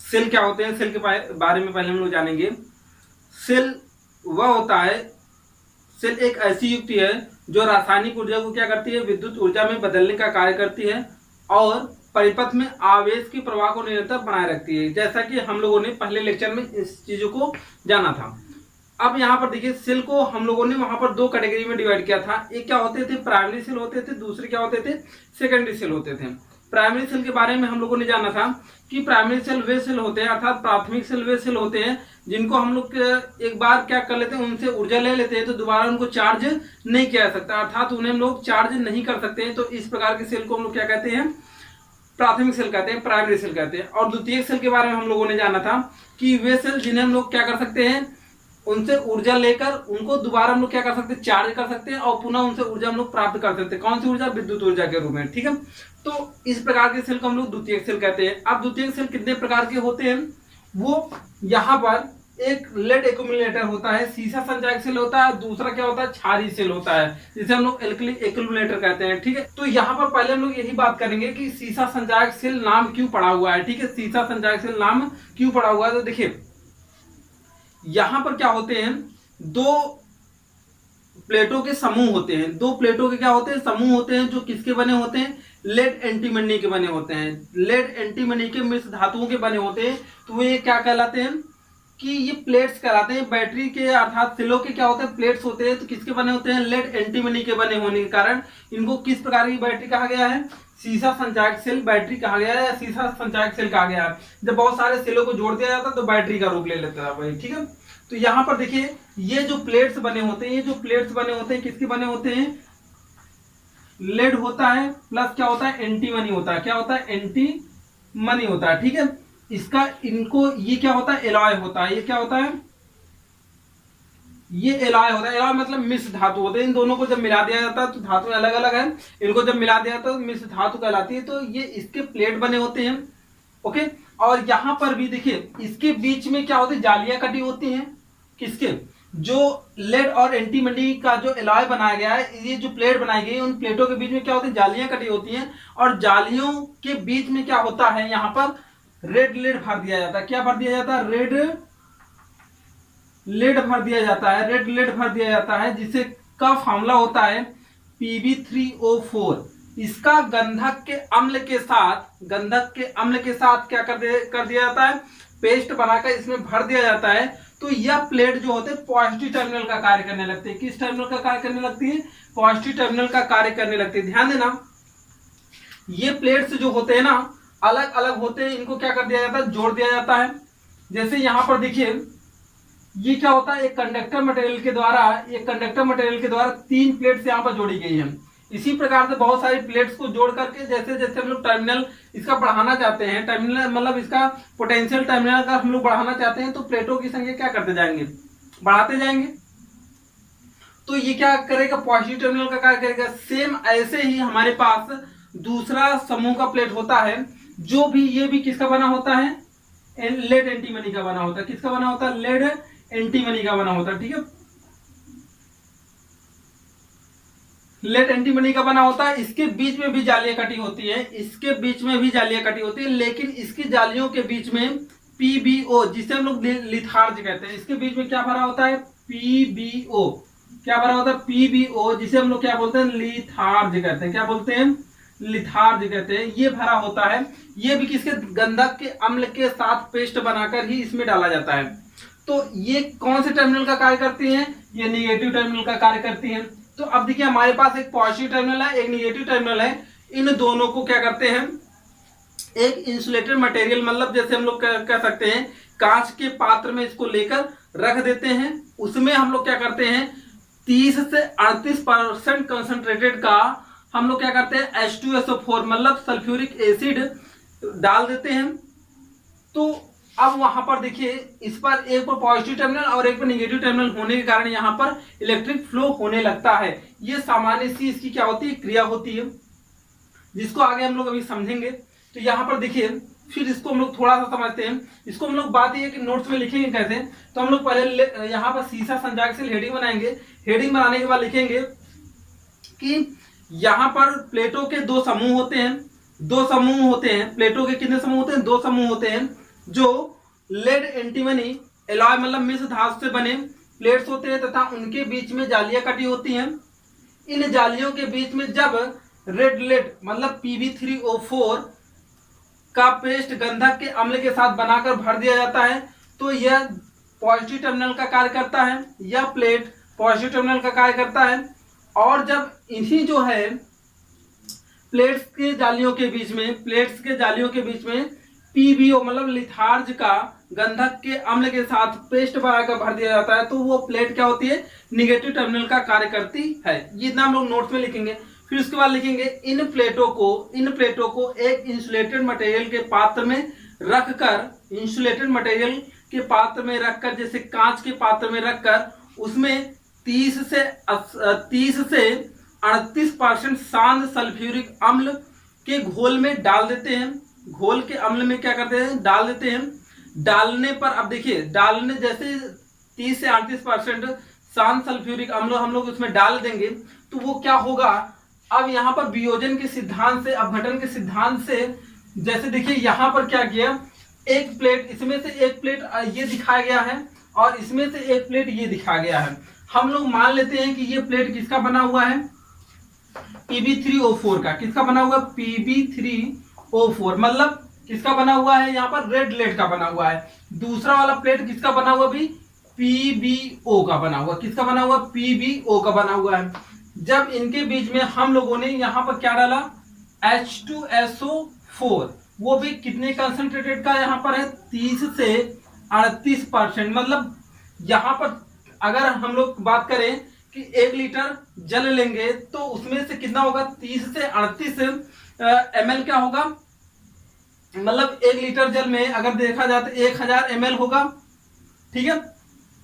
Cell क्या होते हैं, सेल के बारे में पहले हम लोग जानेंगे। सेल वह होता है, सेल एक ऐसी युक्ति है जो रासायनिक ऊर्जा को क्या करती है, विद्युत ऊर्जा में बदलने का कार्य करती है और परिपथ में आवेश की प्रवाह को निरंतर बनाए रखती है, जैसा कि हम लोगों ने पहले लेक्चर में इस चीजों को जाना था। अब यहाँ पर देखिए, सेल को हम लोगों ने वहां पर दो कैटेगरी में डिवाइड किया था। एक क्या होते थे, प्राइमरी सेल होते थे, दूसरे क्या होते थे, सेकेंडरी सेल होते थे। प्राइमरी सेल के बारे में हम लोगों ने जाना था कि प्राइमरी सेल वे सेल होते हैं, अर्थात प्राथमिक सेल वे सेल होते हैं जिनको हम लोग एक बार क्या कर लेते हैं, उनसे ऊर्जा ले लेते हैं तो दोबारा उनको चार्ज नहीं किया जा सकता, अर्थात उन्हें हम लोग चार्ज नहीं कर सकते हैं। तो इस प्रकार के सेल को हम लोग क्या कहते हैं, प्राथमिक सेल कहते हैं, प्राइमरी सेल कहते हैं। और द्वितीयक सेल के बारे में हम लोगों ने जाना था कि वे सेल जिन्हें हम लोग क्या कर सकते हैं, उनसे ऊर्जा लेकर उनको दोबारा हम लोग क्या कर सकते हैं, चार्ज कर सकते हैं और पुनः उनसे ऊर्जा हम लोग प्राप्त कर सकते हैं। कौन सी ऊर्जा, विद्युत ऊर्जा के रूप में, ठीक है। तो इस प्रकार के सेल को हम लोग द्वितीयक सेल कहते हैं। अब द्वितीयक सेल कितने प्रकार के होते हैं, वो यहाँ पर एक लेड एक्यूमुलेटर होता है, सीसा संचायक सेल होता है, दूसरा क्या होता है, क्षारीय सेल होता है, जिसे हम लोग एल्कली एक्यूमुलेटर कहते हैं, ठीक है। तो यहाँ पर पहले हम लोग यही बात करेंगे कि सीसा संचायक सेल नाम क्यों पड़ा हुआ है, ठीक है। सीसा संचायक सेल नाम क्यों पड़ा हुआ है, तो देखिए यहां पर क्या होते हैं, दो प्लेटों के समूह होते हैं, दो प्लेटों के क्या होते हैं, समूह होते हैं, जो किसके बने होते हैं, लेड एंटीमनी के बने होते हैं, लेड एंटीमनी के मिश्र धातुओं के बने होते हैं। तो ये क्या कहलाते हैं कि ये प्लेट्स कहलाते हैं। बैटरी के अर्थात सेलों के क्या होते हैं, प्लेट्स होते हैं, तो किसके बने होते हैं, लेड एंटीमनी के बने होने के कारण इनको किस प्रकार की बैटरी कहा गया है, सीसा संचायक सेल बैटरी कहा गया है या सीसा संचायक सेल कहा गया है। जब बहुत सारे सेलों को जोड़ दिया जाता है तो बैटरी का रूप ले लेता है भाई, ठीक है। तो यहाँ पर देखिए, ये जो प्लेट्स बने होते हैं, ये जो प्लेट्स बने होते हैं किसके बने होते हैं, लेड होता है प्लस क्या होता है, एंटीमनी होता है, क्या होता है, एंटीमनी होता है, ठीक है। इसका इनको ये क्या होता है, एलॉय होता है, ये क्या होता है, ये एलॉय होता है। एलॉय मतलब मिश्र धातु होते हैं, इन दोनों को जब मिला दिया जाता है तो धातु अलग अलग है, इनको जब मिला दिया जाता है तो मिश्र धातु कहलाती है। तो ये इसके प्लेट बने होते हैं, ओके। और यहां पर भी देखिए, इसके बीच में क्या होती है, जालियां कटी होती हैं, किसके, जो लेड और एंटीमनी का जो एलॉय बनाया गया है, ये जो प्लेट बनाई गई है, उन प्लेटों के बीच में क्या होती है, जालियां कटी होती हैं। और जालियों के बीच में क्या होता है, यहाँ पर रेड लेड भर दिया जाता है। क्या भर दिया जाता है, रेड लेड भर दिया जाता है, रेड लेड भर दिया जाता है, जिसे का फॉर्मूला होता है Pb3O4। इसका गंधक के अम्ल के साथ क्या कर दिया जाता है, पेस्ट बनाकर इसमें भर दिया जाता है। तो यह प्लेट जो होते हैं पॉजिटिव टर्मिनल का कार्य करने लगती है। किस टर्मिनल का कार्य करने लगती है, पॉजिटिव टर्मिनल का कार्य करने लगती है। ध्यान देना, ये प्लेट्स जो होते हैं ना, अलग अलग होते हैं, इनको क्या कर दिया जाता है, जोड़ दिया जाता है। जैसे यहां पर देखिए, ये क्या होता है, एक कंडक्टर मटेरियल के द्वारा तीन प्लेट्स यहाँ पर जोड़ी गई है। इसी प्रकार से बहुत सारी प्लेट्स को जोड़ करके जैसे जैसे हम लोग टर्मिनल इसका बढ़ाना चाहते हैं, टर्मिनल मतलब इसका पोटेंशियल टर्मिनल का हम लोग बढ़ाना चाहते हैं, तो प्लेटों की संख्या क्या करते जाएंगे, बढ़ाते जाएंगे। तो ये क्या करेगा, पॉजिटिव टर्मिनल का कार्य करेगा। सेम ऐसे ही हमारे पास दूसरा समूह का प्लेट होता है, जो भी ये भी किसका बना होता है, लेड एंटीमनी का बना होता है। किसका बना होता है, लेड एंटीमनी का बना होता है, ठीक है। लेड एंटीमनी का बना होता है। इसके बीच में भी जालियां कटी होती है, लेकिन इसकी जालियों के बीच में पीबीओ, जिसे हम लोग लिथार्ज कहते हैं, इसके बीच में क्या भरा होता है, पीबीओ। क्या भरा होता है, पीबीओ, जिसे हम लोग क्या बोलते हैं, लिथार्ज कहते हैं। क्या बोलते हैं, लिथार्ज कहते हैं। ये भरा होता है, ये भी किसके, गंधक के अम्ल के साथ पेस्ट बनाकर ही इसमें डाला जाता है। तो ये कौन से टर्मिनल का कार्य करती हैं, ये निगेटिव टर्मिनल का कार्य करती हैं। तो अब देखिए, हमारे पास एक पॉजिटिव टर्मिनल है, एक निगेटिव टर्मिनल है। इन दोनों को क्या करते हैं, एक इंसुलेटेड मटेरियल, मतलब जैसे हम लोग कह सकते हैं कांच के पात्र में इसको लेकर रख देते हैं। उसमें हम लोग क्या करते हैं, 30 से 38% कंसंट्रेटेड का हम लोग क्या करते हैं, H2SO4 मतलब सल्फ्यूरिक एसिड डाल देते हैं। तो अब वहां पर देखिए, इस पर एक पर पॉजिटिव टर्मिनल और एक पर निगेटिव टर्मिनल होने के कारण यहां पर इलेक्ट्रिक फ्लो होने लगता है। ये सामान्य सी इसकी क्या होती है, क्रिया होती है, जिसको आगे हम लोग अभी समझेंगे। तो यहाँ पर देखिए, फिर इसको हम लोग थोड़ा सा समझते हैं। इसको हम लोग बात ये कि नोट्स में लिखेंगे कैसे, तो हम लोग पहले यहाँ पर सीसा संचायक सेल हेडिंग बनाएंगे। हेडिंग बनाने के बाद लिखेंगे कि यहाँ पर प्लेटों के दो समूह होते हैं, प्लेटों के कितने समूह होते हैं, दो समूह होते हैं। जो लेड एंटीमनी एलॉय मतलब मिश्र धातु से बने प्लेट्स होते हैं तथा उनके बीच में जालियां कटी होती हैं। इन जालियों के बीच में जब रेड लेड मतलब Pb3O4 का पेस्ट गंधक के अम्ल के साथ बनाकर भर दिया जाता है तो यह पॉजिटिव टर्मिनल का कार्य करता है, यह प्लेट पॉजिटिव टर्मिनल का कार्य करता है। और जब इन्हीं जो है प्लेट्स के जालियों के बीच में PbO मतलब लिथार्ज का गंधक के अम्ल के साथ पेस्ट बनाकर भर दिया जाता है तो वो प्लेट क्या होती है, निगेटिव टर्मिनल का कार्य करती है। ये इतना हम लोग नोट्स में लिखेंगे। फिर उसके बाद लिखेंगे इन प्लेटों को एक इंसुलेटेड मटेरियल के पात्र में रखकर जैसे कांच के पात्र में रखकर उसमें 30 से 38% शांत सल्फ्यूरिक अम्ल के घोल में डाल देते हैं। घोल के अम्ल में क्या करते हैं, डाल देते हैं। डालने पर अब देखिए, डालने जैसे 30 से 38% शांत सल्फ्यूरिक अम्ल हम लोग उसमें डाल देंगे तो वो क्या होगा, अब यहाँ पर वियोजन के सिद्धांत से, अपघटन के सिद्धांत से, जैसे देखिए यहाँ पर क्या किया, एक प्लेट, इसमें से एक प्लेट ये दिखाया गया है और इसमें से एक प्लेट ये दिखाया गया है। हम लोग मान लेते हैं कि ये प्लेट किसका बना हुआ है, Pb3O4 का। किसका बना हुआ, Pb3O4 मतलब किसका बना हुआ है, यहाँ पर रेड लेड का बना हुआ है। दूसरा वाला प्लेट किसका बना हुआ भी, PbO का बना हुआ। किसका बना हुआ, PbO का बना हुआ है। जब इनके बीच में हम लोगों ने यहाँ पर क्या डाला, H2SO4, वो भी कितने कंसंट्रेटेड का यहाँ पर है, 30 से 38%। मतलब यहाँ पर अगर हम लोग बात करें कि 1 लीटर जल लेंगे तो उसमें से कितना होगा, 30 से 38 ml क्या होगा, मतलब 1 लीटर जल में अगर देखा जाए तो 1000 ml होगा, ठीक है।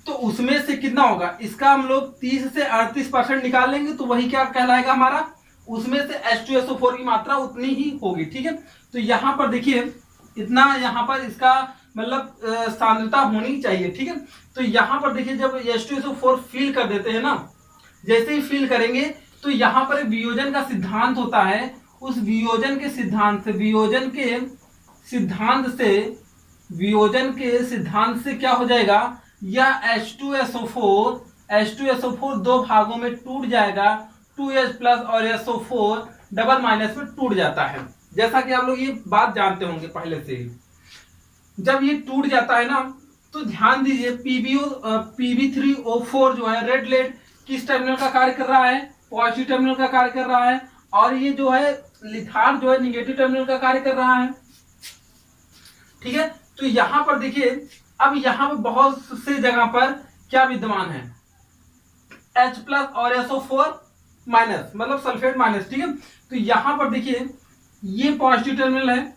तो उसमें से कितना होगा, इसका हम लोग 30 से 38% निकाल लेंगे तो वही क्या कहलाएगा हमारा, उसमें से H2SO4 की मात्रा उतनी ही होगी, ठीक है। तो यहाँ पर देखिए इतना यहाँ पर इसका मतलब सांद्रता होनी चाहिए, ठीक है। तो यहाँ पर देखिए जब H2SO4 फिल कर देते हैं ना, जैसे ही फिल करेंगे तो यहाँ पर वियोजन का सिद्धांत होता है। उस वियोजन के सिद्धांत से क्या हो जाएगा, यह H2SO4 दो भागों में टूट जाएगा, 2H प्लस और SO4 डबल माइनस में टूट जाता है। जैसा कि आप लोग ये बात जानते होंगे पहले से ही। जब ये टूट जाता है ना तो ध्यान दीजिए Pb3O4 जो है रेड लेड किस टर्मिनल का कार्य कर रहा है, पॉजिटिव टर्मिनल का कार्य कर रहा है। और ये जो है लिथार्ज जो है निगेटिव टर्मिनल का कार्य कर रहा है, ठीक है। तो यहाँ पर देखिए अब यहाँ पर बहुत से जगह पर क्या विद्यमान है, H प्लस और SO4 माइनस मतलब सल्फेट माइनस, ठीक है। तो यहाँ पर देखिए ये पॉजिटिव टर्मिनल है,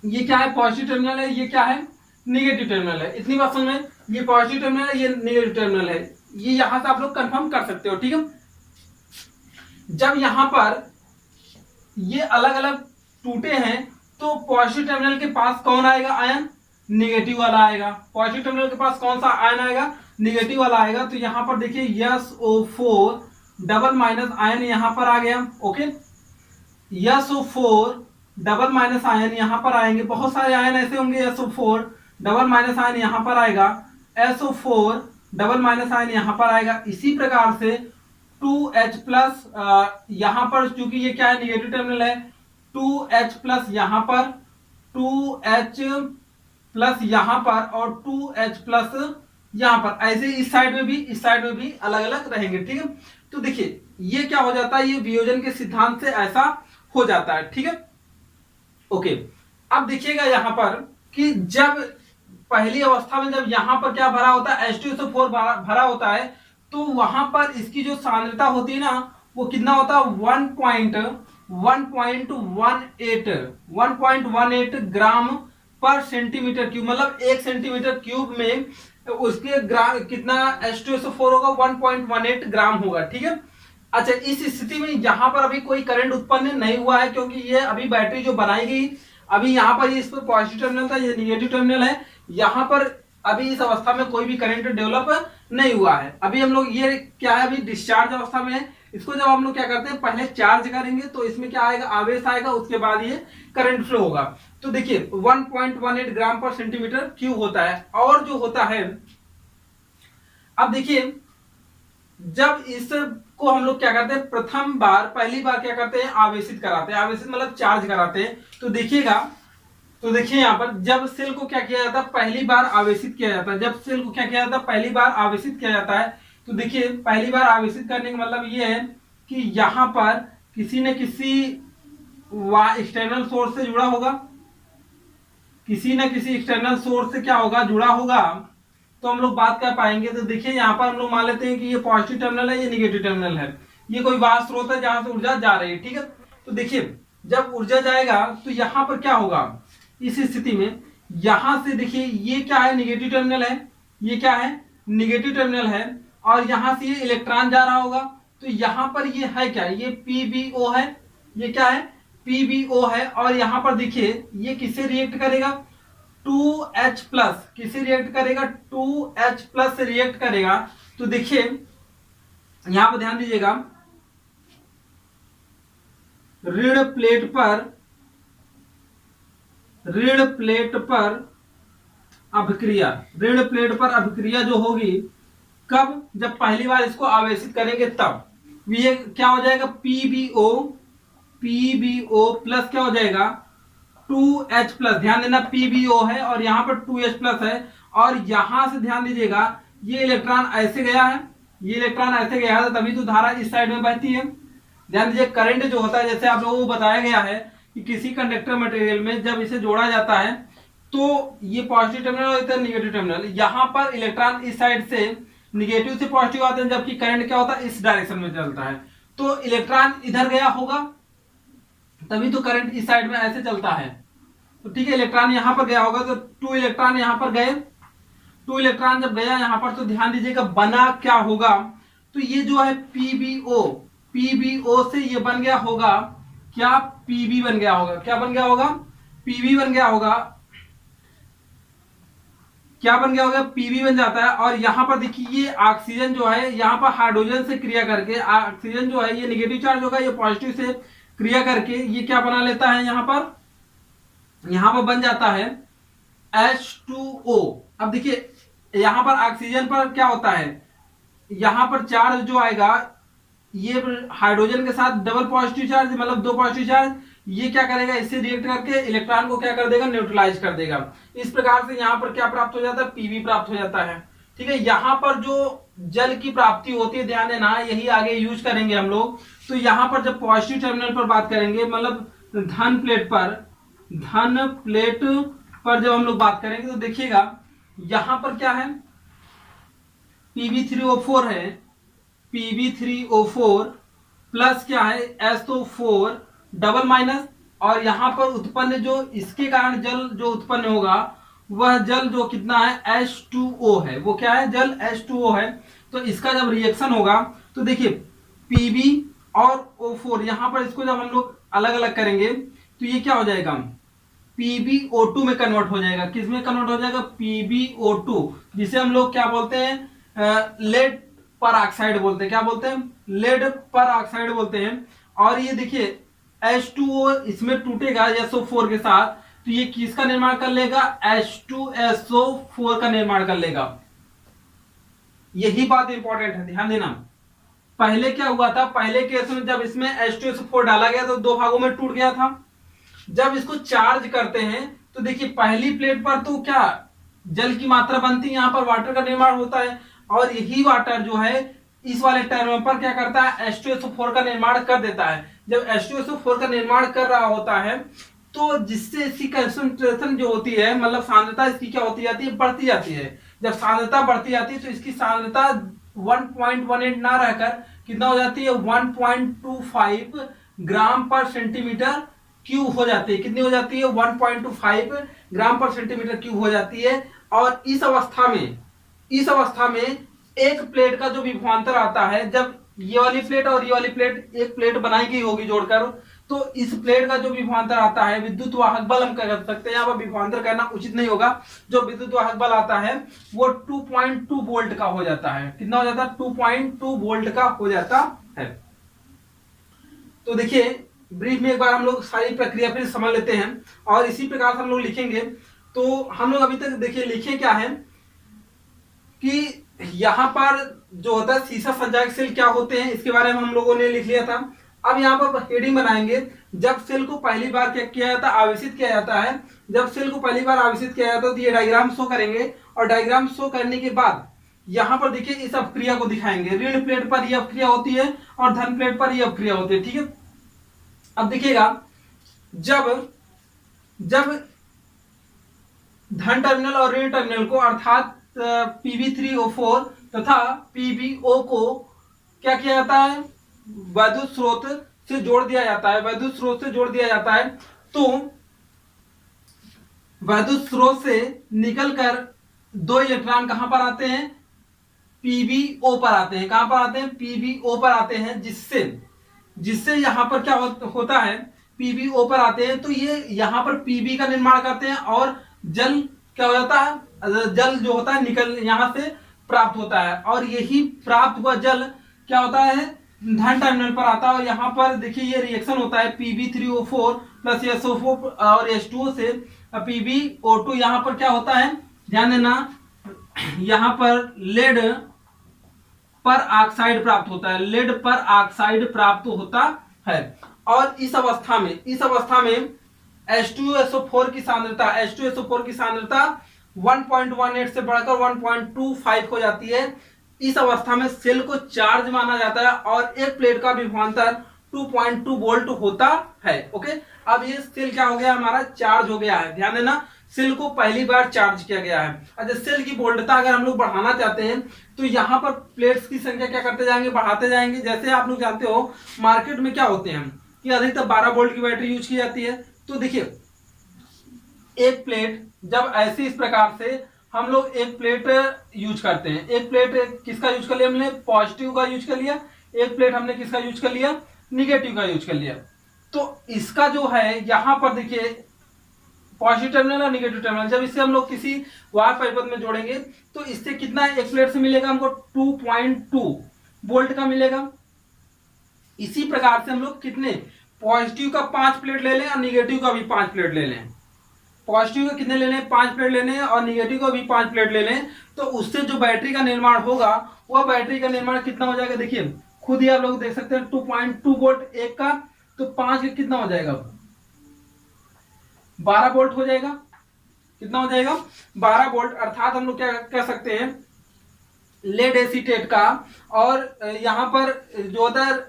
ये क्या है, पॉजिटिव टर्मिनल है, ये क्या है, नेगेटिव टर्मिनल है। इतनी बात समझ में, ये पॉजिटिव टर्मिनल है, ये नेगेटिव टर्मिनल है, ये यहां से आप लोग कंफर्म कर सकते हो, ठीक है। जब यहां पर ये अलग अलग टूटे हैं तो पॉजिटिव टर्मिनल के पास कौन आएगा, आयन, नेगेटिव वाला आएगा। पॉजिटिव टर्मिनल के पास कौन सा आयन आएगा, नेगेटिव वाला आएगा। तो यहां पर देखिए SO4 डबल माइनस आयन यहां पर आ गया, okay. SO4 double minus ion यहां पर आएंगे, बहुत सारे आयन ऐसे होंगे, SO4 डबल माइनस आयन यहां पर आएगा, SO4 डबल माइनस आयन यहां पर आएगा। इसी प्रकार से 2H प्लस यहां पर चूंकि ये क्या है, निगेटिव टर्मिनल है, 2H प्लस यहां पर, 2H प्लस यहां पर और 2H प्लस यहां पर, ऐसे इस साइड में भी अलग अलग रहेंगे, ठीक है। तो देखिए ये क्या हो जाता है, ये वियोजन के सिद्धांत से ऐसा हो जाता है, ठीक है, ओके। अब देखिएगा यहां पर कि जब पहली अवस्था में जब यहां पर क्या भरा होता है, H2SO4 भरा होता है तो वहां पर इसकी जो सांद्रता होती है ना वो कितना होता है, 1.18 ग्राम पर सेंटीमीटर क्यूब, मतलब 1 सेंटीमीटर क्यूब में उसके ग्राम कितना H2SO4 होगा, 1.18 ग्राम होगा, ठीक है। अच्छा, इस स्थिति में यहाँ पर अभी कोई करंट उत्पन्न नहीं हुआ है क्योंकि ये अभी बैटरी जो बनाई गई, अभी यहाँ पर इस पर पॉजिटिव टर्मिनल था, ये निगेटिव टर्मिनल है, यहाँ पर अभी इस अवस्था में कोई भी करंट डेवलप नहीं हुआ है। अभी हम लोग ये क्या है, अभी डिस्चार्ज अवस्था में है, इसको जब हम लोग क्या करते हैं, पहले चार्ज करेंगे तो इसमें क्या आएगा, आवेश आएगा, उसके बाद ये करंट फ्लो होगा। तो देखिए 1.18 ग्राम पर सेंटीमीटर क्यूब होता है। और जो होता है, अब देखिए जब इसको हम लोग क्या करते हैं, पहली बार क्या करते हैं, आवेशित कराते हैं। आवेशित मतलब चार्ज कराते हैं। तो देखिएगा, तो देखिए यहाँ पर जब सेल को क्या किया जाता है, पहली बार आवेशित किया जाता है। जब सेल को क्या किया जाता है, पहली बार आवेशित किया जाता है। तो देखिए पहली बार आवेशित करने का मतलब ये है कि यहाँ पर किसी न किसी एक्सटर्नल सोर्स से जुड़ा होगा, किसी न किसी एक्सटर्नल सोर्स से क्या होगा, जुड़ा होगा, तो हम लोग बात कर पाएंगे। तो देखिए यहाँ पर हम लोग मान लेते हैं कि ये पॉजिटिव टर्मिनल है, ये निगेटिव टर्मिनल है, ये कोई बाहर स्रोत है जहां से ऊर्जा जा रही है, ठीक है। तो देखिए जब ऊर्जा जाएगा तो यहाँ पर क्या होगा, इस स्थिति में यहां से देखिए ये क्या है, निगेटिव टर्मिनल है, ये क्या है, निगेटिव टर्मिनल है, और यहां से ये इलेक्ट्रॉन जा रहा होगा। तो यहां पर ये है क्या, ये PbO है, ये क्या है, PbO है। और यहां पर देखिए ये किससे रिएक्ट करेगा, 2H प्लस, किससे रिएक्ट करेगा, 2H प्लस से रिएक्ट करेगा। तो देखिए यहां पर ध्यान दीजिएगा, ऋण प्लेट पर अभिक्रिया, ऋण प्लेट पर अभिक्रिया जो होगी कब, जब पहली बार इसको आवेशित करेंगे तब। ये क्या हो जाएगा, PbO प्लस क्या हो जाएगा, 2H प्लस। ध्यान देना PbO है और यहां पर 2H प्लस है। और यहां से ध्यान दीजिएगा, ये इलेक्ट्रॉन ऐसे गया है, ये इलेक्ट्रॉन ऐसे गया है, तभी तो धारा इस साइड में बहती है। ध्यान दीजिए करंट जो होता है, जैसे आप लोगों को बताया गया है कि किसी कंडक्टर मटेरियल में जब इसे जोड़ा जाता है तो ये पॉजिटिव टर्मिनल और इधर निगेटिव टर्मिनल, यहां पर इलेक्ट्रॉन इस साइड से निगेटिव से पॉजिटिव आते हैं, जबकि करंट क्या होता है, इस डायरेक्शन में चलता है। तो इलेक्ट्रॉन इधर गया होगा, तभी तो करंट इस साइड में ऐसे चलता है। तो ठीक है, इलेक्ट्रॉन यहां पर गया होगा, तो 2 इलेक्ट्रॉन यहां पर गए। 2 इलेक्ट्रॉन जब गया यहां पर, तो ध्यान दीजिएगा बना क्या होगा, तो ये जो है PbO से ये बन गया होगा क्या, Pb बन गया होगा। क्या बन गया होगा, Pb बन गया होगा। क्या बन गया होगा, Pb बन जाता है। और यहां पर देखिए ये ऑक्सीजन जो है, यहां पर हाइड्रोजन से क्रिया करके, ऑक्सीजन जो है ये निगेटिव चार्ज होगा, ये पॉजिटिव से क्रिया करके ये क्या बना लेता है, यहां पर बन जाता है H2O। अब देखिए यहां पर ऑक्सीजन पर क्या होता है, यहां पर चार्ज जो आएगा, ये हाइड्रोजन के साथ डबल पॉजिटिव चार्ज, मतलब 2 पॉजिटिव चार्ज, ये क्या करेगा, इससे रिएक्ट करके इलेक्ट्रॉन को क्या कर देगा, न्यूट्रलाइज कर देगा। इस प्रकार से यहाँ पर क्या प्राप्त हो जाता है, Pb प्राप्त हो जाता है। ठीक है, यहाँ पर जो जल की प्राप्ति होती है, ध्यान देना, यही आगे यूज करेंगे हम लोग। तो यहाँ पर जब पॉजिटिव टर्मिनल पर बात करेंगे, मतलब धन प्लेट पर जब हम लोग बात करेंगे, तो देखिएगा यहाँ पर क्या है, Pb3O4 है, Pb3O4 प्लस क्या है, SO4 डबल माइनस, और यहां पर उत्पन्न जो इसके कारण जल जो उत्पन्न होगा, वह जल जो कितना है, H2O है। वो क्या है, जल H2O है। तो इसका जब रिएक्शन होगा, तो देखिए Pb और O4, यहां पर इसको जब हम लोग अलग अलग करेंगे, तो ये क्या हो जाएगा, PbO2 में कन्वर्ट हो जाएगा। किस में कन्वर्ट हो जाएगा, PbO2, जिसे हम लोग क्या बोलते हैं, लेड पर ऑक्साइड बोलते हैं। क्या बोलते हैं, लेड पर ऑक्साइड बोलते हैं। और ये देखिए H2O इसमें टूटेगा SO4 के साथ, तो ये किसका निर्माण कर लेगा, H2SO4 का निर्माण कर लेगा। यही बात इंपॉर्टेंट है, ध्यान देना। पहले क्या हुआ था, पहले केस में जब इसमें H2SO4 डाला गया तो 2 भागों में टूट गया था। जब इसको चार्ज करते हैं, तो देखिए पहली प्लेट पर तो क्या जल की मात्रा बनती है, यहां पर वाटर का निर्माण होता है, और यही वाटर जो है इस वाले टर्म पर क्या करता है, H2SO4 का निर्माण कर देता है। जब H2SO4 का निर्माण कर रहा होता है, तो जिससे इसकी कंसंट्रेशन जो होती है, मतलब सांद्रता इसकी क्या होती जाती है, बढ़ती जाती है। जब सांद्रता बढ़ती जाती है, तो इसकी सांद्रता 1.18 ना रहकर कितना हो जाती है, 1.25 ग्राम पर सेंटीमीटर क्यूब हो जाती है। कितनी हो जाती है, 1.25 ग्राम पर सेंटीमीटर क्यूब हो जाती है। और इस अवस्था में एक प्लेट का जो विभवांतर आता है, जब ये वाली प्लेट और ये वाली प्लेट एक प्लेट बनाई गई होगी जोड़कर, तो इस प्लेट का जो विभवांतर आता है, विद्युत वाहक बल हम कर सकते हैं, यहाँ पर विभवांतर कहना उचित नहीं होगा। जो विद्युत वाहक बल आता है वो 2.2 वोल्ट का हो जाता है। कितना हो जाता है, 2.2 वोल्ट का हो जाता है। तो देखिए ब्रीफ में एक बार हम लोग सारी प्रक्रिया फिर समझ लेते हैं और इसी प्रकार से हम लोग लिखेंगे। तो हम लोग अभी तक देखिए लिखे क्या है कि यहाँ पर जो होता है शीशा संचायक सेल क्या होते हैं इसके बारे में हम लोगों ने लिख लिया था। अब यहाँ पर हेडिंग बनाएंगे, जब सेल को पहली बार क्या किया जाता है, आवेशित किया जाता है। जब सेल को पहली बार आवेशित किया जाता है तो ये डायग्राम शो करेंगे और डायग्राम शो करने के बाद यहाँ पर देखिए इस अपक्रिया को दिखाएंगे। ऋण प्लेट पर यह अपक्रिया होती है और धन प्लेट पर यह अपक्रिया होती है। ठीक है, अब देखिएगा जब जब धन टर्मिनल और ऋण टर्मिनल को अर्थात PB3O4 तथा PBO को क्या किया जाता है, वैद्युत स्रोत से जोड़ दिया जाता है। वैद्युत स्रोत से जोड़ दिया जाता है तो वैद्युत स्रोत से निकलकर 2 इलेक्ट्रॉन कहां पर आते हैं, PBO पर आते हैं। कहां पर आते हैं, PBO पर आते हैं, जिससे यहां पर क्या होता है, PBO पर आते हैं तो ये यहां पर PB का निर्माण करते हैं और जल क्या हो जाता है, जल जो होता है निकल यहां से प्राप्त होता है और यही प्राप्त हुआ जल क्या होता है, धन टर्मिनल पर आता है। और यहाँ पर देखिए ये रिएक्शन होता है PB3O4 प्लस SO4 और H2O से PbO2। यहाँ पर क्या होता है, ध्यान देना, यहाँ पर लेड पर ऑक्साइड प्राप्त होता है। लेड पर ऑक्साइड प्राप्त होता है और इस अवस्था में H2SO4 की सांद्रता 1.18 से बढ़कर 1.25 हो जाती है। इस अवस्था में सेल को चार्ज माना जाता है और एक प्लेट का विभवांतर 2.2 वोल्ट होता है। ओके, अब ये सेल क्या हो गया, हमारा चार्ज हो गया है। ध्यान देना, सेल को पहली बार चार्ज किया गया है। अच्छा, सेल की वोल्टता अगर हम लोग बढ़ाना चाहते हैं तो यहाँ पर प्लेट्स की संख्या क्या करते जाएंगे, बढ़ाते जाएंगे। जैसे आप लोग जानते हो मार्केट में क्या होते हैं कि अधिकतर 12 वोल्ट की बैटरी यूज की जाती है। तो देखिए एक प्लेट जब ऐसी इस प्रकार से हम लोग एक प्लेट यूज करते हैं, एक प्लेट किसका यूज कर लिया हमने, पॉजिटिव का यूज कर लिया। एक प्लेट हमने किसका यूज कर लिया, निगेटिव का यूज कर लिया। तो इसका जो है यहाँ पर देखिए पॉजिटिव टर्मिनल और निगेटिव टर्मिनल, जब इसे हम लोग किसी वायर परिपथ में जोड़ेंगे तो इससे कितना एक प्लेट से मिलेगा हमको 2.2 वोल्ट का मिलेगा। इसी प्रकार से हम लोग कितने पॉजिटिव का 5 प्लेट ले लें और निगेटिव का भी 5 प्लेट ले लें। पॉजिटिव का कितने लेने हैं, 5 प्लेट लेने हैं और निगेटिव का भी 5 प्लेट ले लें, तो उससे जो बैटरी का निर्माण होगा वह बैटरी का निर्माण कितना हो जाएगा, देखिए खुद ही आप लोग देख सकते हैं 2.2 वोल्ट एक का, तो 5 का कितना हो जाएगा, 12 वोल्ट हो जाएगा। कितना हो जाएगा, 12 वोल्ट। अर्थात हम लोग क्या कह सकते हैं, लेड एसीटेट का और यहाँ पर जो होता है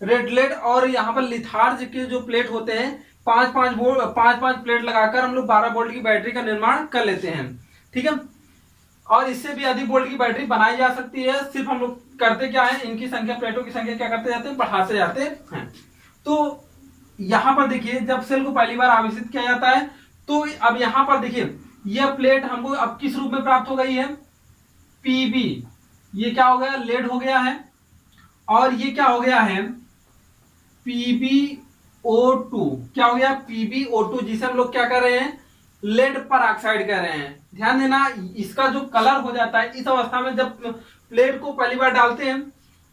रेड लेड और यहाँ पर लिथार्ज के जो प्लेट होते हैं 5-5 प्लेट लगाकर हम लोग 12 वोल्ट की बैटरी का निर्माण कर लेते हैं। ठीक है, और इससे भी अधिक वोल्ट की बैटरी बनाई जा सकती है। सिर्फ हम लोग करते क्या है, इनकी संख्या, प्लेटों की संख्या क्या करते जाते हैं, बढ़ाते जाते हैं। तो यहाँ पर देखिए जब सेल को पहली बार आवेशित किया जाता है तो अब यहाँ पर देखिए यह प्लेट हमको अब किस रूप में प्राप्त हो गई है, PB, ये क्या हो गया, लेड हो गया है, और ये क्या हो गया है, PbO2, क्या हो गया, PbO2, जिसे हम लोग क्या कर रहे हैं, लेड पर ऑक्साइड कह रहे हैं। ध्यान देना, इसका जो कलर हो जाता है इस अवस्था में, जब प्लेट को पहली बार डालते हैं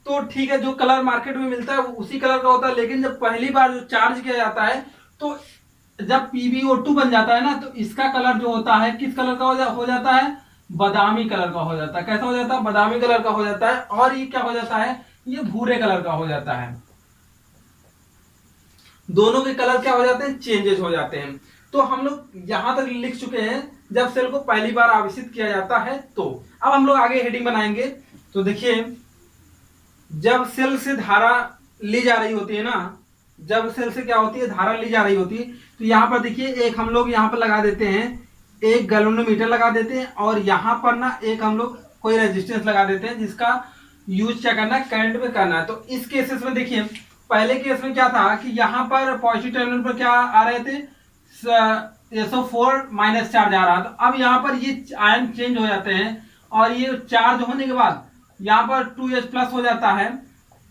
तो ठीक है, जो कलर मार्केट में मिलता है उसी कलर का होता है, लेकिन जब पहली बार जो चार्ज किया जाता है तो जब PbO2 बन जाता है ना, तो इसका कलर जो होता है किस कलर का हो जाता है, बादामी कलर का हो जाता है। कैसा हो जाता है, बादामी कलर का हो जाता है। और ये क्या हो जाता है, ये भूरे कलर का हो जाता है। दोनों के कलर क्या हो जाते हैं, चेंजेस हो जाते हैं। तो हम लोग यहां तक लिख चुके हैं जब सेल को पहली बार आवेशित किया जाता है। तो अब हम लोग आगे हेडिंग बनाएंगे। तो देखिए जब सेल से धारा ली जा रही होती है ना, जब सेल से क्या होती है, धारा ली जा रही होती है, तो यहाँ पर देखिए एक हम लोग यहाँ पर लगा देते हैं, एक गैल्वेनोमीटर लगा देते हैं, और यहाँ पर ना एक हम लोग कोई रेजिस्टेंस लगा देते हैं जिसका यूज क्या करना है, करंट में करना है। तो इस केसेस में देखिए पहले केस में क्या था कि यहाँ पर पॉजिटिव टर्मिनल पर क्या आ रहे थे, SO4 माइनस चार्ज आ रहा था। अब यहाँ पर ये आयन चेंज हो जाते हैं और ये चार्ज होने के बाद यहाँ पर 2H प्लस हो जाता है।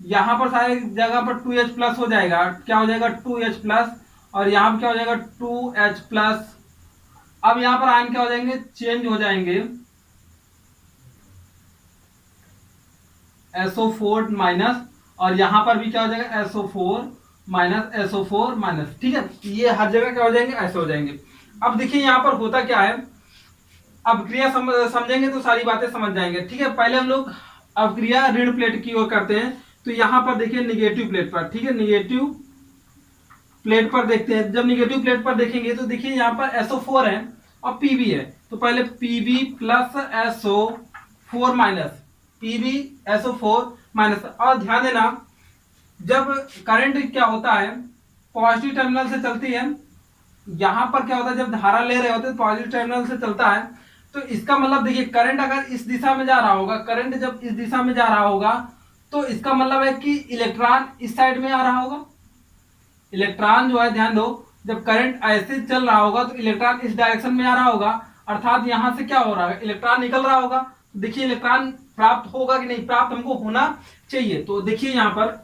यहाँ पर सारी जगह पर 2H प्लस हो जाएगा, क्या हो जाएगा 2H प्लस, और यहाँ पर क्या हो जाएगा 2H प्लस। अब यहाँ पर आयन क्या हो जाएंगे, चेंज हो जाएंगे, SO4 माइनस और यहाँ पर भी क्या हो जाएगा SO4 माइनस SO4 माइनस, ठीक है। ये हर जगह क्या हो जाएंगे, ऐसे हो जाएंगे। अब देखिए यहाँ पर होता क्या है, अपक्रिया समझेंगे तो सारी बातें समझ जाएंगे, ठीक है। पहले हम लोग अपक्रिया ऋण प्लेट की ओर करते हैं। तो यहाँ पर देखिए निगेटिव प्लेट पर, ठीक है, निगेटिव प्लेट पर देखते हैं। जब निगेटिव प्लेट पर देखेंगे तो देखिए यहाँ पर SO4 है और PB है। तो पहले PB plus SO4 minus, PB SO4 minus. और ध्यान देना, जब करंट क्या होता है पॉजिटिव टर्मिनल से चलती है, यहां पर क्या होता है जब धारा ले रहे होते हैं पॉजिटिव टर्मिनल से चलता है, तो इसका मतलब देखिए करंट अगर इस दिशा में जा रहा होगा, करंट जब इस दिशा में जा रहा होगा तो इसका मतलब है कि इलेक्ट्रॉन इस साइड में आ रहा होगा। इलेक्ट्रॉन जो है, ध्यान दो, जब करंट ऐसे चल रहा होगा तो इलेक्ट्रॉन इस डायरेक्शन में आ रहा होगा, अर्थात यहां से क्या हो रहा है, इलेक्ट्रॉन निकल रहा होगा। देखिए इलेक्ट्रॉन प्राप्त होगा कि नहीं, प्राप्त हमको होना चाहिए। तो देखिए यहाँ पर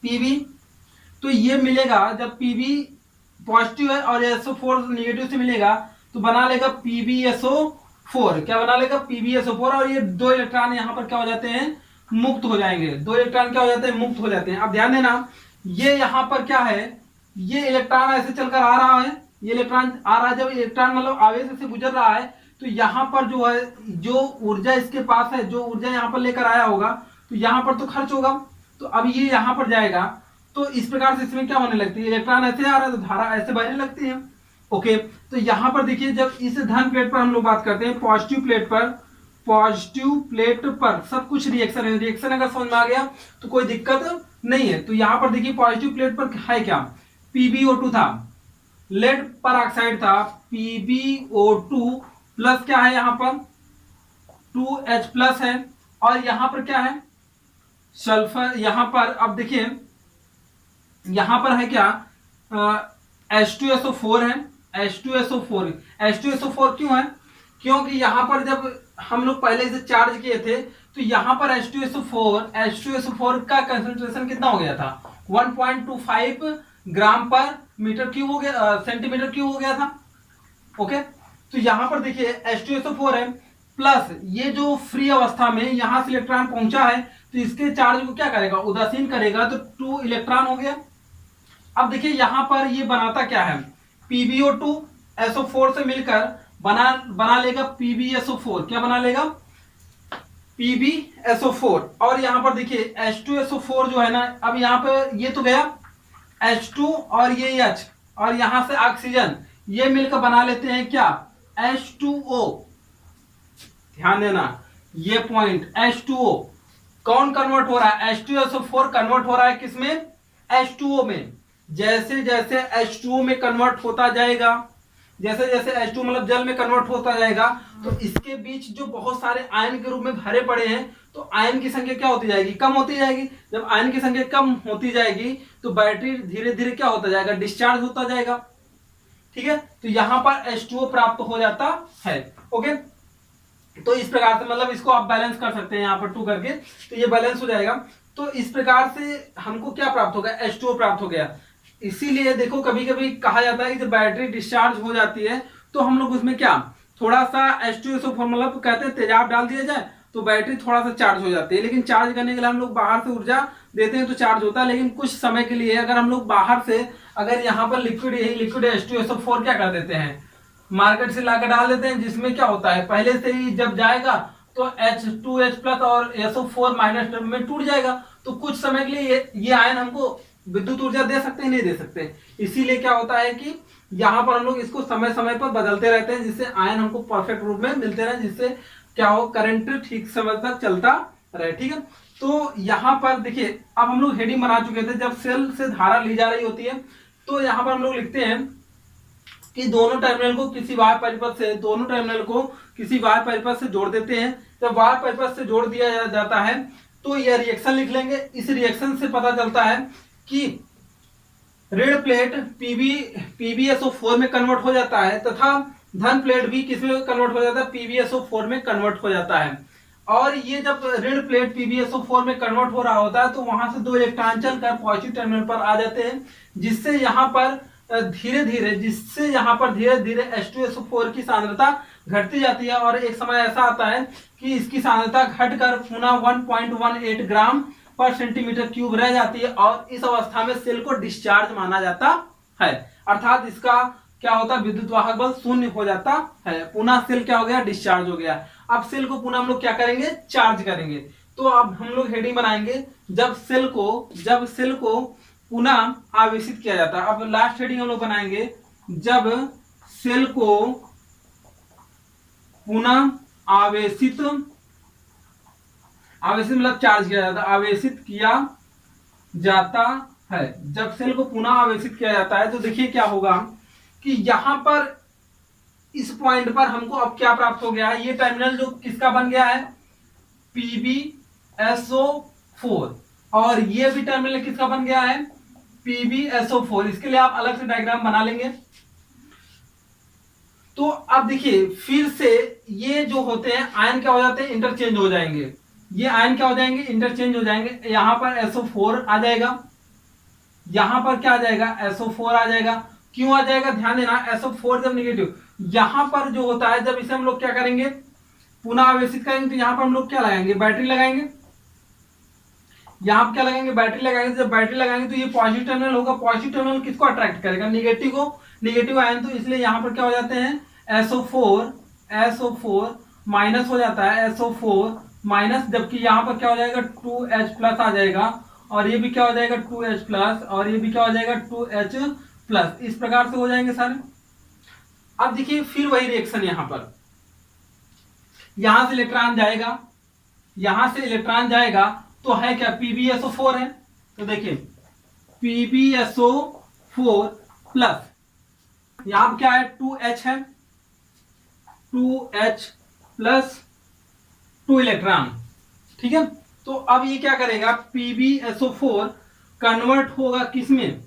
PB, तो ये मिलेगा जब PB पॉजिटिव है और SO4 निगेटिव से मिलेगा तो बना लेगा PbSO4। क्या बना लेगा, PbSO4। और ये दो इलेक्ट्रॉन यहाँ पर क्या हो जाते हैं, मुक्त हो जाएंगे। दो इलेक्ट्रॉन क्या हो जाते हैं, मुक्त हो जाते हैं। अब ध्यान देना, ये यहाँ पर क्या है, ये इलेक्ट्रॉन ऐसे चलकर आ रहा है, ये इलेक्ट्रॉन आ रहा है। जब इलेक्ट्रॉन मतलब आवेश से गुजर रहा है तो यहाँ पर जो है, जो ऊर्जा इसके पास है, जो ऊर्जा यहाँ पर लेकर आया होगा तो यहाँ पर तो खर्च होगा। तो अब ये यहाँ पर जाएगा, तो इस प्रकार से इसमें क्या होने लगती है, इलेक्ट्रॉन ऐसे आ रहा है तो धारा ऐसे बहने लगती है। ओके, तो यहाँ पर देखिए जब इस धन प्लेट पर हम लोग बात करते हैं, पॉजिटिव प्लेट पर, पॉजिटिव प्लेट पर सब कुछ रिएक्शन है। रिएक्शन अगर समझ में आ गया तो कोई दिक्कत नहीं है। तो यहाँ पर देखिए पॉजिटिव प्लेट पर है क्या, PbO2 था, लेड पर ऑक्साइड था, PbO2 प्लस क्या है यहाँ पर 2H प्लस है, और यहाँ पर क्या है सल्फर। यहाँ पर अब देखिए यहाँ पर है क्या, H2SO4 है, H2SO4। H2SO4 क्यों है, क्योंकि यहाँ पर जब हम लोग पहले इसे चार्ज किए थे तो यहाँ पर H2SO4 का कंसंट्रेशन कितना हो गया था, 1.25 ग्राम पर मीटर क्यूब हो गया, सेंटीमीटर क्यूब हो गया था। ओके, तो यहाँ पर देखिए H2SO4 है, प्लस ये जो फ्री अवस्था में यहाँ से इलेक्ट्रॉन पहुंचा है तो इसके चार्ज को क्या करेगा, उदासीन करेगा, तो 2 इलेक्ट्रॉन हो गया। अब देखिए यहाँ पर ये बनाता क्या है, PbO2 SO4 से मिलकर बना लेगा PbSO4। क्या बना लेगा, PbSO4। और यहाँ पर देखिए H2SO4 जो है ना, अब यहाँ पे ये तो गया H2 और ये H, और यहाँ से ऑक्सीजन, ये मिलकर बना लेते हैं क्या, H2O। ध्यान देना ये पॉइंट, H2O कौन कन्वर्ट हो रहा है, H2SO4 कन्वर्ट हो रहा है किसमें, H2O में। जैसे जैसे H2O में कन्वर्ट होता जाएगा, जैसे जैसे H2 मतलब जल में कन्वर्ट होता जाएगा, तो इसके बीच जो बहुत सारे आयन के रूप में भरे पड़े हैं, तो आयन की संख्या क्या होती जाएगी, कम होती जाएगी। जब आयन की संख्या कम होती जाएगी तो बैटरी धीरे धीरे क्या होता जाएगा, डिस्चार्ज होता जाएगा। ठीक है, तो यहाँ पर H2O प्राप्त हो जाता है। ओके, तो इस प्रकार से मतलब इसको आप बैलेंस कर सकते हैं यहाँ पर 2 करके, तो ये बैलेंस हो जाएगा। तो इस प्रकार से हमको क्या प्राप्त हो गया, H2O प्राप्त हो गया। इसीलिए देखो कभी कभी कहा जाता है कि जब बैटरी डिस्चार्ज हो जाती है तो हम लोग उसमें क्या थोड़ा सा H2SO4 मतलब कहते हैं तेजाब डाल दिया जाए तो बैटरी थोड़ा सा चार्ज हो जाती है। लेकिन चार्ज करने के लिए हम लोग बाहर से ऊर्जा देते हैं तो चार्ज होता है, लेकिन कुछ समय के लिए अगर हम लोग बाहर से अगर यहाँ पर लिक्विड H2SO4 क्या कर देते हैं, मार्केट से लाकर डाल देते हैं, जिसमें क्या होता है पहले से ही जब जाएगा तो H2H प्लस और SO4 माइनस में टूट जाएगा। तो कुछ समय के लिए ये आयन हमको विद्युत ऊर्जा दे सकते हैं, नहीं दे सकते। इसीलिए क्या होता है कि यहाँ पर हम लोग इसको समय समय पर बदलते रहते हैं, जिससे आयन हमको परफेक्ट रूप में मिलते रहे, जिससे क्या हो करंट ठीक समय तक चलता रहे। ठीक है, तो यहाँ पर देखिए अब हम लोग हेडिंग बना चुके थे, जब सेल से धारा ली जा रही होती है तो यहाँ पर हम लोग लिखते हैं कि दोनों टर्मिनल को किसी वायर परिपथ से जोड़ देते हैं। जब वायर परिपथ से जोड़ दिया जाता है तो यह रिएक्शन लिख लेंगे। इस रिएक्शन से पता चलता है कि ऋण प्लेट PbSO4 में कन्वर्ट हो जाता है तथा धन प्लेट भी किसमें कन्वर्ट हो जाता है, PbSO4 में कन्वर्ट हो जाता है। और ये जब ऋण प्लेट PbSO4 में कन्वर्ट हो रहा होता है तो वहां से 2 इलेक्ट्रॉन चलकर पॉजिटिव टर्मिनल पर आ जाते हैं, जिससे यहाँ पर धीरे धीरे H2SO4 की सांद्रता घटती जाती है। और एक समय ऐसा आता है कि इसकी सांद्रता घटकर पुनः 1.18 ग्राम पर सेंटीमीटर क्यूब रह जाती है और इस अवस्था में सेल को डिस्चार्ज माना जाता है। अर्थात इसका क्या होता है, विद्युत वाहक बल शून्य हो जाता है। पुनः सेल क्या हो गया, डिस्चार्ज हो गया। अब सेल को पुनः हम लोग क्या करेंगे, चार्ज करेंगे। तो अब हम लोग हेडिंग बनाएंगे जब सेल को पुनः आवेशित किया जाता है। अब लास्ट हेडिंग हम लोग बनाएंगे जब सेल को पुनः आवेशित मतलब चार्ज किया जाता है, आवेशित किया जाता है। जब सेल को पुनः आवेशित किया जाता है तो देखिए क्या होगा कि यहां पर इस पॉइंट पर हमको अब क्या प्राप्त हो गया है, ये टर्मिनल जो किसका बन गया है, PbSO4, और ये भी टर्मिनल किसका बन गया है, PbSO4। इसके लिए आप अलग से डायग्राम बना लेंगे। तो अब देखिए फिर से ये जो होते हैं आयन क्या हो जाते हैं, इंटरचेंज हो जाएंगे। ये आयन क्या हो जाएंगे, इंटरचेंज हो जाएंगे। यहां पर SO4 आ जाएगा, यहां पर क्या आ जाएगा, SO4 आ जाएगा। क्यों आ जाएगा, ध्यान देना, SO4 जब निगेटिव, यहां पर जो होता है जब इसे हम लोग क्या करेंगे, पुनः आवेशित करेंगे, तो यहां पर हम लोग क्या लगाएंगे, बैटरी लगाएंगे। यहां पर क्या लगाएंगे, बैटरी लगाएंगे। जब बैटरी लगाएंगे तो ये पॉजिटिव टर्मिनल होगा। पॉजिटिव टर्मिनल किसको अट्रैक्ट करेगा, निगेटिव को, निगेटिव आयन। तो इसलिए यहां पर क्या हो जाते हैं, SO4 माइनस हो जाता है, SO4 माइनस, जबकि यहां पर क्या हो जाएगा, 2H प्लस आ जाएगा, और ये भी क्या हो जाएगा 2H प्लस, और ये भी क्या हो जाएगा 2H प्लस। इस प्रकार से हो जाएंगे सारे। अब देखिए फिर वही रिएक्शन, यहां से इलेक्ट्रॉन जाएगा, यहां से इलेक्ट्रॉन जाएगा तो है क्या, PbSO4 है। तो देखिए PbSO4 प्लस यहां क्या है, 2H है, 2H प्लस 2 इलेक्ट्रॉन, ठीक है। तो अब ये क्या करेगा, PbSO4 कन्वर्ट होगा किसमें,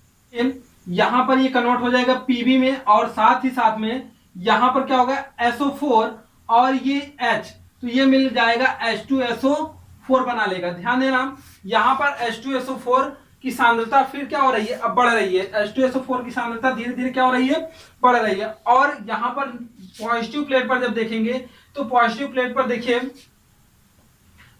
यहां पर ये कन्वर्ट हो जाएगा Pb में, और साथ ही साथ में यहां पर क्या होगा, SO4 और ये H, तो ये मिल जाएगा H2SO4 बना लेगा। ध्यान देना, यहां पर H2SO4 की सांद्रता फिर क्या हो रही है, अब बढ़ रही है। H2SO4 की सांद्रता धीरे धीरे क्या हो रही है, बढ़ रही है। और यहां पर पॉजिटिव प्लेट पर जब देखेंगे तो पॉजिटिव प्लेट पर देखिए,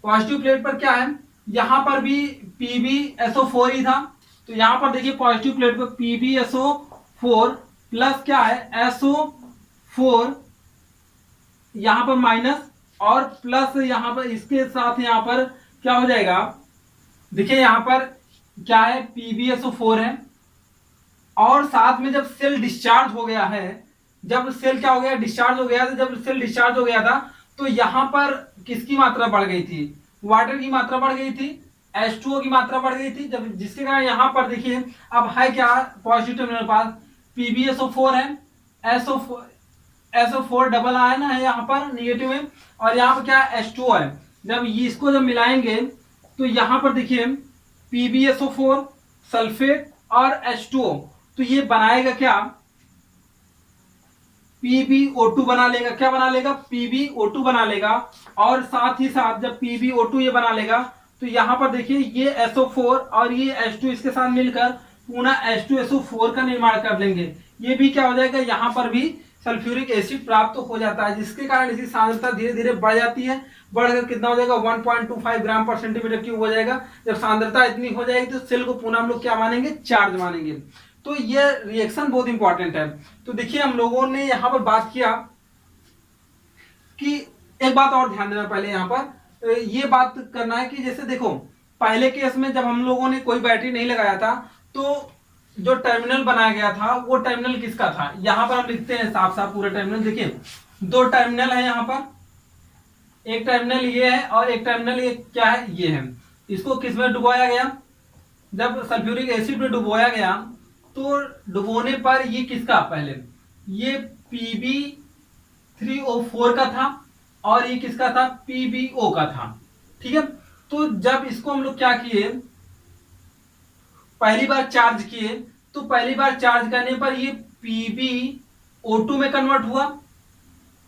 पॉजिटिव प्लेट पर क्या है, यहां पर भी PbSO4 ही था। तो यहां पर देखिए पॉजिटिव प्लेट पर PbSO4 प्लस क्या है, SO4 यहां पर माइनस, और प्लस यहां पर इसके साथ यहां पर क्या हो जाएगा, देखिए यहां पर क्या है, PbSO4 है, और साथ में जब सेल डिस्चार्ज हो गया है, जब सेल क्या हो गया, डिस्चार्ज हो गया था, जब सेल डिस्चार्ज हो गया था तो यहां पर किसकी मात्रा बढ़ गई थी, वाटर की मात्रा बढ़ गई थी, H2O की मात्रा बढ़ गई थी। जब जिसके कारण यहां पर देखिए अब है क्या, पॉजिटिव टर्मिनल पास PbSO4 है, SO4 डबल आयन है यहाँ पर निगेटिव में, और यहाँ पर क्या H2O है। जब इसको जब मिलाएंगे तो यहाँ पर देखिए PbSO4 सल्फेट और H2O, तो ये बनाएगा क्या, PbO2 बना लेगा। क्या बना लेगा, PbO2 बना लेगा। और साथ ही साथ जब PbO2 ये बना लेगा तो यहां पर देखिए ये SO4 और ये H2 इसके साथ मिलकर पुनः H2SO4 का निर्माण कर लेंगे। ये भी क्या हो जाएगा, यहां पर भी सल्फ्यूरिक एसिड प्राप्त हो जाता है, जिसके कारण इसकी सांद्रता धीरे धीरे बढ़ जाती है। बढ़कर कितना हो जाएगा, 1.25 ग्राम पर सेंटीमीटर क्यूब हो जाएगा। जब सांद्रता इतनी हो जाएगी तो सेल को पुनः हम लोग क्या मानेंगे, चार्ज मानेंगे। तो ये रिएक्शन बहुत इंपॉर्टेंट है। तो देखिए हम लोगों ने यहां पर बात किया कि एक बात और ध्यान देना, पहले यहां पर ये बात करना है कि जैसे देखो पहले केस में जब हम लोगों ने कोई बैटरी नहीं लगाया था तो जो टर्मिनल बनाया गया था वो टर्मिनल किसका था, यहां पर हम लिखते हैं साफ साफ पूरा टर्मिनल। देखिए दो टर्मिनल है यहाँ पर, एक टर्मिनल ये है और एक टर्मिनल ये क्या है, ये है। इसको किस में डुबोया गया, जब सल्फ्यूरिक एसिड में डुबोया गया तो डुबोने पर ये किसका, पहले ये Pb3O4 का था और ये किसका था, PbO का था, ठीक है। तो जब इसको हम लोग क्या किए, पहली बार चार्ज किए, तो पहली बार चार्ज करने पर ये PbO2 में कन्वर्ट हुआ,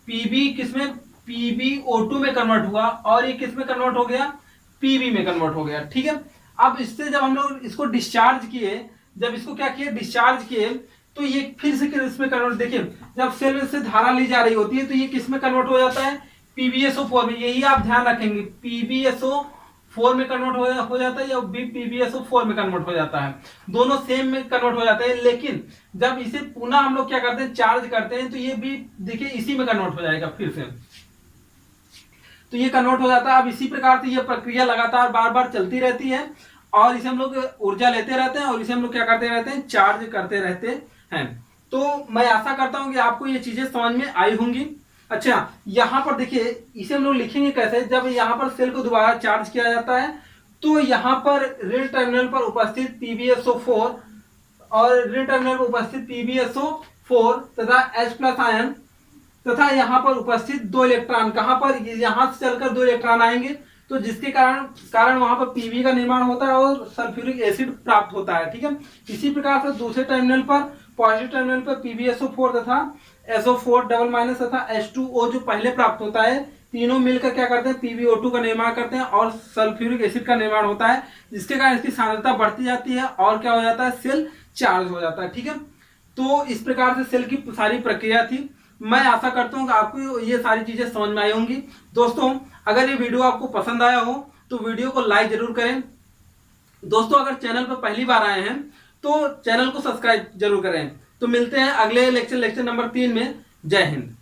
Pb किसमें, PbO2 में कन्वर्ट हुआ, और ये किस में कन्वर्ट हो गया, Pb में कन्वर्ट हो गया, ठीक है। अब इससे जब हम लोग इसको डिस्चार्ज किए, जब इसको क्या किए, डिस्चार्ज किए, तो ये फिर से इसमें कन्वर्ट, देखिए जब सेल में से धारा ली जा रही होती है तो ये किस में कन्वर्ट हो जाता है, PbSO4 में। यही आप ध्यान रखेंगे, PbSO4 PbSO4 में कन्वर्ट हो जाता है या B PbSO4 में कन्वर्ट हो जाता है, दोनों सेम में कन्वर्ट हो जाते हैं। लेकिन जब इसे पुनः हम लोग क्या करते हैं, चार्ज करते हैं, तो ये भी देखिए इसी में कन्वर्ट हो जाएगा फिर से, तो ये कन्वर्ट हो जाता है। अब इसी प्रकार से ये प्रक्रिया लगातार बार बार चलती रहती है और इसे हम लोग ऊर्जा लेते रहते हैं और इसे हम लोग क्या करते रहते हैं, चार्ज करते रहते हैं। तो मैं आशा करता हूं कि आपको ये चीजें समझ में आई होंगी। अच्छा, यहाँ पर देखिए इसे हम लोग लिखेंगे कैसे, जब यहाँ पर सेल को दोबारा चार्ज किया जाता है तो यहाँ पर ऋण टर्मिनल पर उपस्थित PbSO4 और ऋण टर्मिनल पर उपस्थित PbSO4 तथा H+ आयन तथा यहाँ पर उपस्थित 2 इलेक्ट्रॉन, कहां पर, यहां से चलकर 2 इलेक्ट्रॉन आएंगे, तो जिसके कारण वहां पर Pb का निर्माण होता है और सल्फ्यूरिक एसिड प्राप्त होता है। ठीक है, इसी प्रकार से दूसरे टर्मिनल पर, पॉजिटिव टर्मिनल पर PbSO4 तथा SO4 तथा H2O जो पहले प्राप्त होता है, तीनों मिलकर क्या करते हैं, PbO2 का निर्माण करते हैं और सल्फ्यूरिक एसिड का निर्माण होता है, जिसके कारण इसकी सांद्रता बढ़ती जाती है और क्या हो जाता है, सेल चार्ज हो जाता है। ठीक है, तो इस प्रकार से सेल की सारी प्रक्रिया थी। मैं आशा करता हूं कि आपको ये सारी चीजें समझ में आई होंगी। दोस्तों, अगर ये वीडियो आपको पसंद आया हो तो वीडियो को लाइक जरूर करें। दोस्तों, अगर चैनल पर पहली बार आए हैं तो चैनल को सब्सक्राइब जरूर करें। तो मिलते हैं अगले लेक्चर नंबर 3 में। जय हिंद।